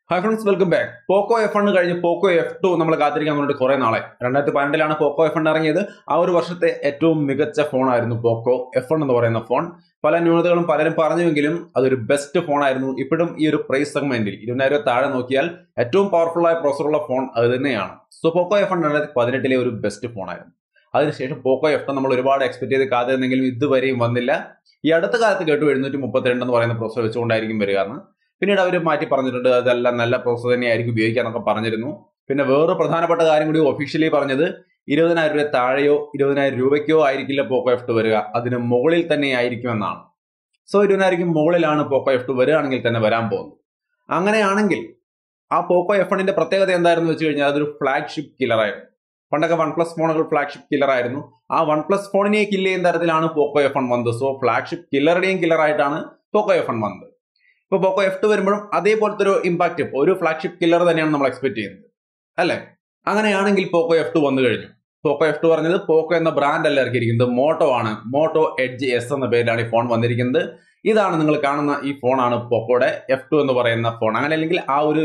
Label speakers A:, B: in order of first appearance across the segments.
A: Hi friends, welcome back. Poco F1 കഴിഞ്ഞ് Poco F2 നമ്മൾ കാത്തിരിക്കാൻ വേണ്ടിയിട്ട് കുറെ നാളെ 2012 Poco F1 ഇറങ്ങിയത്. ആ ഒരു വർഷത്തെ ഏറ്റവും മികച്ച ഫോണായിരുന്നു Poco F1 എന്ന് പറയുന്ന ഫോൺ. പല ന്യൂനതകളും പലരും പറഞ്ഞുവെങ്കിലും അതൊരു ബെസ്റ്റ് ഫോണായിരുന്നു. ഇപ്പോഴും ഈ ഒരു പ്രൈസ് സെഗ്മെന്റിൽ 20,000 താഴെ നോക്കിയാൽ ഏറ്റവും പവർഫുൾ ആയ പ്രോസസ്സറുള്ള ഫോൺ അത് തന്നെയാണ്. സോ Poco F1 2018 ഒരു ബെസ്റ്റ് ഫോണായിരുന്നു. അതിനുശേഷം Poco F2 നമ്മൾ ഒരുപാട് എക്സ്പെക്ട് ചെയ്ത് കാത്തിരുന്നെങ്കിലും ഇതുവരെയും വന്നില്ല. ഈ അടുത്ത കാലത്ത് കേട്ടു 732 എന്ന് പറയുന്ന പ്രോസസ്സർ വെച്ചുകൊണ്ടായിരിക്കും വരിക എന്ന്. പിന്നീട് അവർ മാറ്റി പറഞ്ഞിട്ടുണ്ട്, അതെല്ലാം നല്ല പ്രോസസ്സർ തന്നെയായിരിക്കും ഉപയോഗിക്കാന്നൊക്കെ പറഞ്ഞിരുന്നു. പിന്നെ വേറൊരു പ്രധാനപ്പെട്ട കാര്യം കൂടി ഒഫീഷ്യലി പറഞ്ഞത് 20,000 രൂപ താഴെയോ 20,000 രൂപയ്ക്കോ ആയിരിക്കില്ല Poco F2 വരിക, അതിന് മുകളിൽ തന്നെ ആയിരിക്കുമെന്നാണ്. സോ 20,000 മുകളിലാണ് Poco F2 വരികയാണെങ്കിൽ തന്നെ വരാൻ പോകുന്നത്. അങ്ങനെയാണെങ്കിൽ ആ Poco F1ന്റെ പ്രത്യേകത എന്തായിരുന്നു വെച്ച് കഴിഞ്ഞാൽ അതൊരു ഫ്ലാഗ്ഷിപ്പ് കില്ലറായിരുന്നു. പണ്ടൊക്കെ OnePlus ഫോണുകൾ ഫ്ലാഗ്ഷിപ്പ് കില്ലറായിരുന്നു. ആ OnePlus ഫോണിനെ കില്ല് ചെയ്യുന്ന തരത്തിലാണ് Poco F1 വന്നത്. സോ ഫ്ലാഗ്ഷിപ്പ് കില്ലറുടെയും കില്ലറായിട്ടാണ് Poco F1 വന്നത്. ഇപ്പോൾ Poco F2 വരുമ്പോഴും അതേപോലത്തെ ഒരു ഇമ്പാക്ട്, ഒരു ഫ്ലാഗ്ഷിപ്പ് കില്ലർ തന്നെയാണ് നമ്മൾ എക്സ്പെക്ട് ചെയ്യുന്നത്, അല്ലേ? അങ്ങനെയാണെങ്കിൽ Poco F2 വന്നു കഴിഞ്ഞു. Poco F2 പറഞ്ഞത് Poco എന്ന ബ്രാൻഡ് അല്ല ഇറക്കിയിരിക്കുന്നത്, മോട്ടോ ആണ്. മോട്ടോ എഡ്ജ് എസ് എന്ന പേരിലാണ് ഈ ഫോൺ വന്നിരിക്കുന്നത്. ഇതാണ് നിങ്ങൾ കാണുന്ന ഈ ഫോണാണ് Pocoയുടെ F2 എന്ന് പറയുന്ന ഫോൺ. അങ്ങനെ അല്ലെങ്കിൽ ആ ഒരു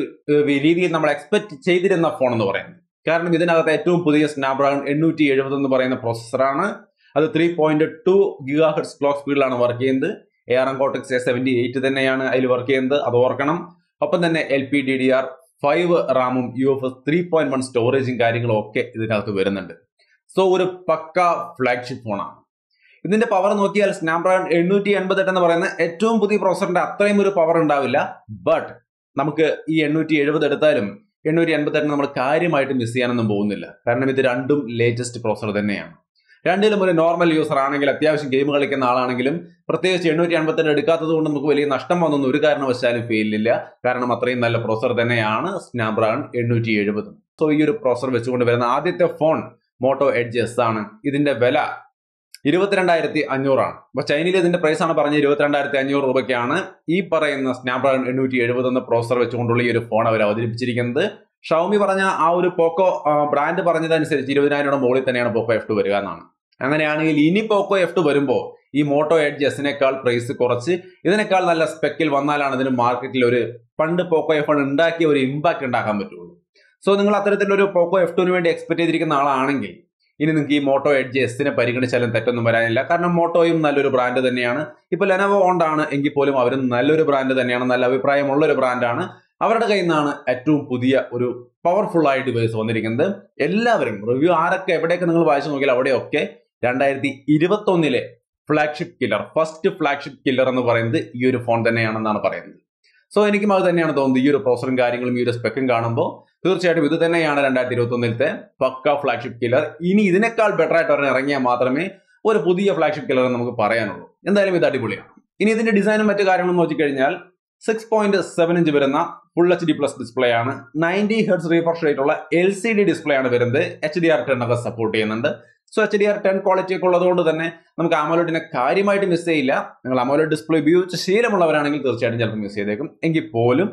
A: രീതിയിൽ നമ്മൾ എക്സ്പെക്ട് ചെയ്തിരുന്ന ഫോൺ എന്ന് പറയുന്നത്. കാരണം ഇതിനകത്ത് ഏറ്റവും പുതിയ സ്നാപ്ഡ്രാഗൺ 870 എന്ന് പറയുന്ന പ്രോസസ്സറാണ്. അത് 3.2 GHz ക്ലോക്ക് സ്പീഡിലാണ് വർക്ക് ചെയ്യുന്നത്. ARM Cortex A78 തന്നെയാണ് അതിൽ വർക്ക് ചെയ്യുന്നത്, അത് ഓർക്കണം. ഒപ്പം തന്നെ LPDDR5 റാമും UFS 3.1 സ്റ്റോറേജും കാര്യങ്ങളും ഒക്കെ ഇതിനകത്ത് വരുന്നുണ്ട്. സോ ഒരു പക്ക ഫ്ലാഗ്ഷിപ്പ് ഫോണാണ്. ഇതിന്റെ പവർ നോക്കിയാൽ സ്നാപ്ഡ്രാഗൺ 888 എന്ന് പറയുന്ന ഏറ്റവും പുതിയ പ്രോസസറിന്റെ അത്രയും ഒരു പവർ ഉണ്ടാവില്ല. ബട്ട് നമുക്ക് ഈ 870 എടുത്താലും 888 നമ്മൾ കാര്യമായിട്ട് മിസ് ചെയ്യാനൊന്നും പോകുന്നില്ല. കാരണം ഇത് രണ്ടും ലേറ്റസ്റ്റ് പ്രോസസർ തന്നെയാണ്. രണ്ടിലും ഒരു നോർമൽ യൂസർ ആണെങ്കിൽ, അത്യാവശ്യം ഗെയിം കളിക്കുന്ന ആളാണെങ്കിലും, പ്രത്യേകിച്ച് 888 എടുക്കാത്തത് കൊണ്ട് നമുക്ക് വലിയ നഷ്ടം വന്നൊന്നും ഒരു കാരണവശാലും ഫീലില്ല. കാരണം അത്രയും നല്ല പ്രോസസർ തന്നെയാണ് സ്നാപ്ഡ്രാഗൺ 870. സോ ഈ ഒരു പ്രോസസർ വെച്ചുകൊണ്ട് വരുന്ന ആദ്യത്തെ ഫോൺ മോട്ടോ എഡ്ജ് എസ് ആണ്. ഇതിന്റെ വില 22,500 ആണ്. അപ്പൊ ചൈനയിൽ ഇതിന്റെ പ്രൈസ് ആണ് പറഞ്ഞത് 22,500 രൂപയ്ക്കാണ് ഈ പറയുന്ന സ്നാപ്ഡ്രാഗൺ 870 എന്ന പ്രോസസർ വെച്ചുകൊണ്ടുള്ള ഈ ഒരു ഫോൺ അവർ അവതരിപ്പിച്ചിരിക്കുന്നത്. ഷൗമി പറഞ്ഞ ആ ഒരു പോക്കോ ബ്രാൻഡ് പറഞ്ഞതനുസരിച്ച് 20,000 മുകളിൽ തന്നെയാണ് Poco F2 വരിക എന്നാണ്. അങ്ങനെയാണെങ്കിൽ ഇനി Poco F2 വരുമ്പോൾ ഈ മോട്ടോ എഡ്ജ് എസിനേക്കാൾ പ്രൈസ് കുറച്ച് ഇതിനേക്കാൾ നല്ല സ്പെക്കിൽ വന്നാലാണ് ഇതിന് മാർക്കറ്റിൽ ഒരു പണ്ട് Poco F1 ഉണ്ടാക്കിയ ഒരു ഇമ്പാക്ട് ഉണ്ടാക്കാൻ പറ്റുള്ളൂ. സോ നിങ്ങൾ അത്തരത്തിലൊരു Poco F2 വേണ്ടി എക്സ്പെക്ട് ചെയ്തിരിക്കുന്ന ആളാണെങ്കിൽ ഇനി നിങ്ങൾക്ക് ഈ മോട്ടോ എഡ്ജ് എസിനെ പരിഗണിച്ചാലും തെറ്റൊന്നും വരാനില്ല. കാരണം മോട്ടോയും നല്ലൊരു ബ്രാൻഡ് തന്നെയാണ്. ഇപ്പൊ ലെനോവോ ഓണ്ടാണ് എങ്കിൽ പോലും അവരും നല്ലൊരു ബ്രാൻഡ് തന്നെയാണ്, നല്ല അഭിപ്രായമുള്ള ഒരു ബ്രാൻഡാണ്. അവരുടെ കയ്യിൽ നിന്നാണ് ഏറ്റവും പുതിയ ഒരു പവർഫുൾ ആയ ഡിവൈസ് വന്നിരിക്കുന്നത്. എല്ലാവരും റിവ്യൂ ആരൊക്കെ എവിടെയൊക്കെ നിങ്ങൾ വായിച്ചു നോക്കിയാൽ അവിടെയൊക്കെ 2021 flagship killer, first flagship killer എന്ന് പറയുന്നത് ഈ ഒരു ഫോൺ തന്നെയാണെന്നാണ് പറയുന്നത്. സോ എനിക്കും അത് തന്നെയാണ് തോന്നുന്നത്. ഈ ഒരു പ്രോസസറും കാര്യങ്ങളും ഈ ഒരു സ്പെക്കും കാണുമ്പോൾ തീർച്ചയായിട്ടും ഇത് തന്നെയാണ് 2021 പക്ക ഫ്ലാഗ്ഷിപ്പ് കില്ലർ. ഇനി ഇതിനേക്കാൾ ബെറ്റർ ആയിട്ട് ഒരെണ്ണം ഇറങ്ങിയാൽ മാത്രമേ ഒരു പുതിയ ഫ്ലാഗ്ഷിപ്പ് കില്ലർ നമുക്ക് പറയാനുള്ളൂ. എന്തായാലും ഇത് അടിപൊളിയാണ്. ഇനി ഇതിന്റെ ഡിസൈനും മറ്റു കാര്യങ്ങളും നോക്കിക്കഴിഞ്ഞാൽ 6.7 ഇഞ്ച് വരുന്ന ഫുൾ HD പ്ലസ് ഡിസ്പ്ലേ ആണ്. 90 Hz റീഫ്രഷ് റേറ്റ് ഉള്ള LCD ഡിസ്പ്ലേ ആണ് വരുന്നത്. HDR10 ഒക്കെ സപ്പോർട്ട് ചെയ്യുന്നുണ്ട്. സോ HDR10 ക്വാളിറ്റി ഒക്കെ ഉള്ളതുകൊണ്ട് തന്നെ നമുക്ക് AMOLEDനെ കാര്യമായിട്ട് മിസ് ചെയ്യില്ല. നിങ്ങൾ AMOLED ഡിസ്പ്ലേ ഉപയോഗിച്ച് ശീലമുള്ളവരാണെങ്കിൽ തീർച്ചയായിട്ടും ചിലപ്പോൾ മിസ് ചെയ്തേക്കും. എങ്കിൽ പോലും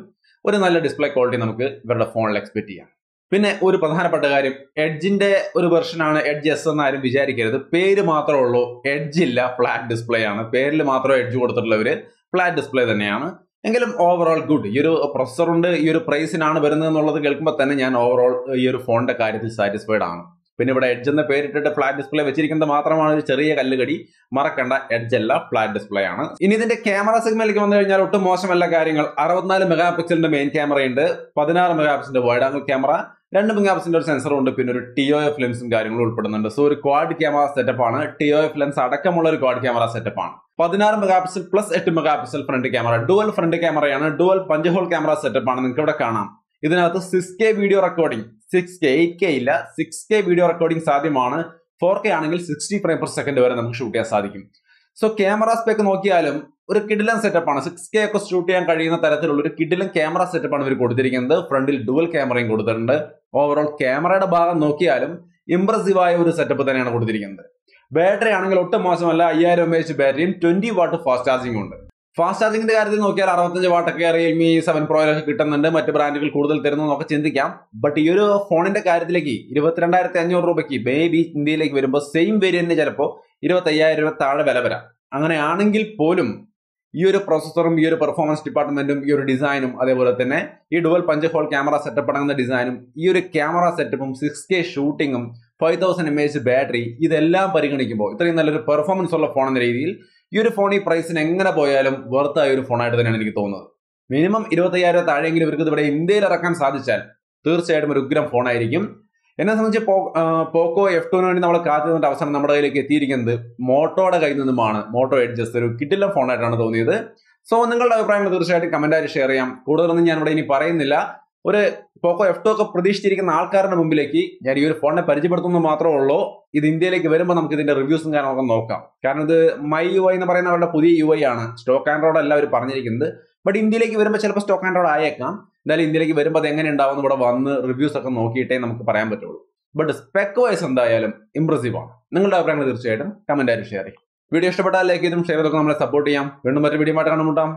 A: ഒരു നല്ല ഡിസ്പ്ലേ ക്വാളിറ്റി നമുക്ക് ഇവരുടെ ഫോണിൽ എക്സ്പെക്ട് ചെയ്യാം. പിന്നെ ഒരു പ്രധാനപ്പെട്ട കാര്യം, എഡ്ജിന്റെ ഒരു വെർഷനാണ് എഡ്ജ് എസ് എന്ന് ആരും വിചാരിക്കരുത്. പേര് മാത്രമേ ഉള്ളൂ, എഡ്ജ് ഇല്ല, ഫ്ലാറ്റ് ഡിസ്പ്ലേ ആണ്. പേരിൽ മാത്രമേ എഡ്ജ് കൊടുത്തിട്ടുള്ളവര്, ഫ്ലാറ്റ് ഡിസ്പ്ലേ തന്നെയാണ്. എങ്കിലും ഓവറോൾ ഗുഡ്. ഈ ഒരു പ്രൊസസർ ഉണ്ട്, ഈ ഒരു പ്രൈസിനാണ് വരുന്നത് എന്നുള്ളത് കേൾക്കുമ്പോൾ തന്നെ ഞാൻ ഓവറോൾ ഈ ഒരു ഫോണിന്റെ കാര്യത്തിൽ സാറ്റിസ്ഫൈഡ് ആണ്. പിന്നെ ഇവിടെ എഡ്ജ് എന്ന പേരിട്ടിട്ട് ഫ്ലാറ്റ് ഡിസ്പ്ലേ വെച്ചിരിക്കുന്നത് മാത്രമാണ് ഒരു ചെറിയ കല്ലുകടി. മറക്കണ്ട, എഡ്ജ് അല്ല, ഫ്ലാറ്റ് ഡിസ്പ്ലേ ആണ്. ഇനി ഇതിന്റെ ക്യാമറ സെഗ്മെന്റിലേക്ക് വന്നു കഴിഞ്ഞാൽ ഒട്ടും മോശമല്ല കാര്യങ്ങൾ. 64 മെഗാ പിക്സലിന്റെ മെയിൻ ക്യാമറയുണ്ട്, 16 മെഗാ പിക്സലിന്റെ വൈഡ് ആംഗിൾ ക്യാമറ, 2 മെഗാ പിക്സലിന്റെ ഒരു സെൻസറും ഉണ്ട്, പിന്നെ ഒരു TOF ലെൻസും കാര്യങ്ങളും ഉൾപ്പെടുന്നുണ്ട്. സോ ഒരു ക്വാഡ് ക്യാമറ സെറ്റപ്പ് ആണ്. TOF ലെൻസ് അടക്കമുള്ള ഒരു ക്വാഡ് ക്യാമറ സെറ്റപ്പ് ആണ്. 16 mega pixel plus 8 mega pixel front camera, dual front ക്യാമറയാണ്, dual punch hole camera setup ആണ്. നിങ്ങൾക്ക് ഇവിടെ കാണാം. ഇതിനകത്ത് 6K video recording, 6K 8K ഇല്ല, 6K വീഡിയോ റെക്കോർഡിംഗ് സാധ്യമാണ്. 4K ആണെങ്കിൽ 60 ഫ്രെയിം പെർ സെക്കൻഡ് വരെ നമുക്ക് ഷൂട്ട് ചെയ്യാൻ സാധിക്കും. സോ ക്യാമറ സ്പെക്ക് നോക്കിയാലും ഒരു കിഡിലൻ സെറ്റപ്പ് ആണ്. 6K ഒക്കെ ഷൂട്ട് ചെയ്യാൻ കഴിയുന്ന തരത്തിലുള്ള ഒരു കിഡിലൻ ക്യാമറ സെറ്റപ്പ് ആണ് ഇവർ കൊടുത്തിരിക്കുന്നത്. ഫ്രണ്ടിൽ ഡുവൽ ക്യാമറയും കൊടുത്തിട്ടുണ്ട്. ഓവറോൾ ക്യാമറയുടെ ഭാഗം നോക്കിയാലും ഇംപ്രസീവ് ആയ ഒരു സെറ്റപ്പ് തന്നെയാണ് കൊടുത്തിരിക്കുന്നത്. ബാറ്ററി ആണെങ്കിൽ ഒട്ടും മോശമല്ല, 5000 mAh ബാറ്ററിയും 20 വാട്ട് ഫാസ്റ്റ് ചാർജിംഗ് ഉണ്ട്. ഫാസ്റ്റ് ചാർജിങ്ങിന്റെ കാര്യത്തിൽ നോക്കിയാൽ 65 വാട്ടൊക്കെ റിയൽമി 7 പ്രോയിലൊക്കെ കിട്ടുന്നുണ്ട്. മറ്റ് ബ്രാൻഡുകൾ കൂടുതൽ തരുന്നു എന്നൊക്കെ ചിന്തിക്കാം. ബട്ട് ഈ ഒരു ഫോണിന്റെ കാര്യത്തിലേക്ക് 22,500 രൂപയ്ക്ക് ബേബി ഇന്ത്യയിലേക്ക് വരുമ്പോൾ സെയിം വേരിയന്റിന് ചിലപ്പോൾ 25,000 രൂപ താഴെ വില വരാം. അങ്ങനെയാണെങ്കിൽ പോലും ഈ ഒരു പ്രോസസ്സറും ഈ ഒരു പെർഫോമൻസ് ഡിപ്പാർട്ട്മെന്റും ഈ ഒരു ഡിസൈനും അതേപോലെ തന്നെ ഈ dual punch hole camera setup അടങ്ങുന്ന ഡിസൈനും ഈ ഒരു ക്യാമറ സെറ്റപ്പും 6K ഷൂട്ടിങ്ങും 5000 mAh ബാറ്ററി ഇതെല്ലാം പരിഗണിക്കുമ്പോൾ ഇത്രയും നല്ലൊരു പെർഫോമൻസ് ഉള്ള ഫോൺ എന്ന രീതിയിൽ ഈ ഒരു ഫോൺ ഈ പ്രൈസിന് എങ്ങനെ പോയാലും വെർത്തായ ഒരു ഫോണായിട്ട് തന്നെയാണ് എനിക്ക് തോന്നുന്നത്. മിനിമം 25,000 താഴെയെങ്കിലും ഇവർക്ക് ഇവിടെ ഇന്ത്യയിൽ ഇറക്കാൻ സാധിച്ചാൽ തീർച്ചയായിട്ടും ഒരു ഉഗ്രം ഫോണായിരിക്കും. എന്നെ സംബന്ധിച്ച് പോക്കോ F2 വേണ്ടി നമ്മൾ കാത്തിരുന്നിട്ട് അവസാനം നമ്മുടെ കയ്യിലേക്ക് എത്തിയിരിക്കുന്നത് മോട്ടോയുടെ കയ്യിൽ നിന്നുമാണ്. മോട്ടോ എഡ്ജസ് ഒരു കിടിലൻ ഫോണായിട്ടാണ് തോന്നിയത്. സോ നിങ്ങളുടെ അഭിപ്രായങ്ങൾ തീർച്ചയായിട്ടും കമന്റായി ഷെയർ ചെയ്യാം. കൂടുതലൊന്നും ഞാൻ ഇവിടെ ഇനി പറയുന്നില്ല. ഒരു പോക്കോ F2 ഒക്കെ പ്രതീക്ഷിച്ചിരിക്കുന്ന ആൾക്കാരുടെ മുമ്പിലേക്ക് ഞാൻ ഈ ഒരു ഫോണിനെ പരിചയപ്പെടുത്തുന്നത് മാത്രമേ ഉള്ളൂ. ഇത് ഇന്ത്യയിലേക്ക് വരുമ്പോൾ നമുക്ക് ഇതിന്റെ റിവ്യൂസും കാര്യങ്ങളൊക്കെ നോക്കാം. കാരണം ഇത് മൈ UI എന്ന് പറയുന്ന അവരുടെ പുതിയ UI ആണ്. സ്റ്റോക്ക് ആൻഡ്രോയിഡ് അല്ല അവർ പറഞ്ഞിരിക്കുന്നത്. ബട്ട് ഇന്ത്യയിലേക്ക് വരുമ്പോൾ ചിലപ്പോൾ സ്റ്റോക്ക് ആൻഡ്രോയിഡ് ആയേക്കാം. എന്തായാലും ഇന്ത്യയിലേക്ക് വരുമ്പോൾ അത് എങ്ങനെ ഉണ്ടാവും ഇവിടെ വന്ന് റിവ്യൂസ് ഒക്കെ നോക്കിയിട്ടേ നമുക്ക് പറയാൻ പറ്റുള്ളൂ. ബട്ട് സ്പെക് വൈസ് എന്തായാലും ഇംപ്രസീവ് ആണ്. നിങ്ങളുടെ അഭിപ്രായങ്ങൾ തീർച്ചയായിട്ടും കമന്റായി ഷെയർ ചെയ്യും. വീഡിയോ ഇഷ്ടപ്പെട്ടാൽ ലൈക്ക് ചെയ്തും ഷെയർ ചെയ്തൊക്കെ നമ്മളെ സപ്പോർട്ട് ചെയ്യാം. വീണ്ടും മറ്റൊരു വീഡിയോ ആയിട്ട് കാണുമുണ്ടാം.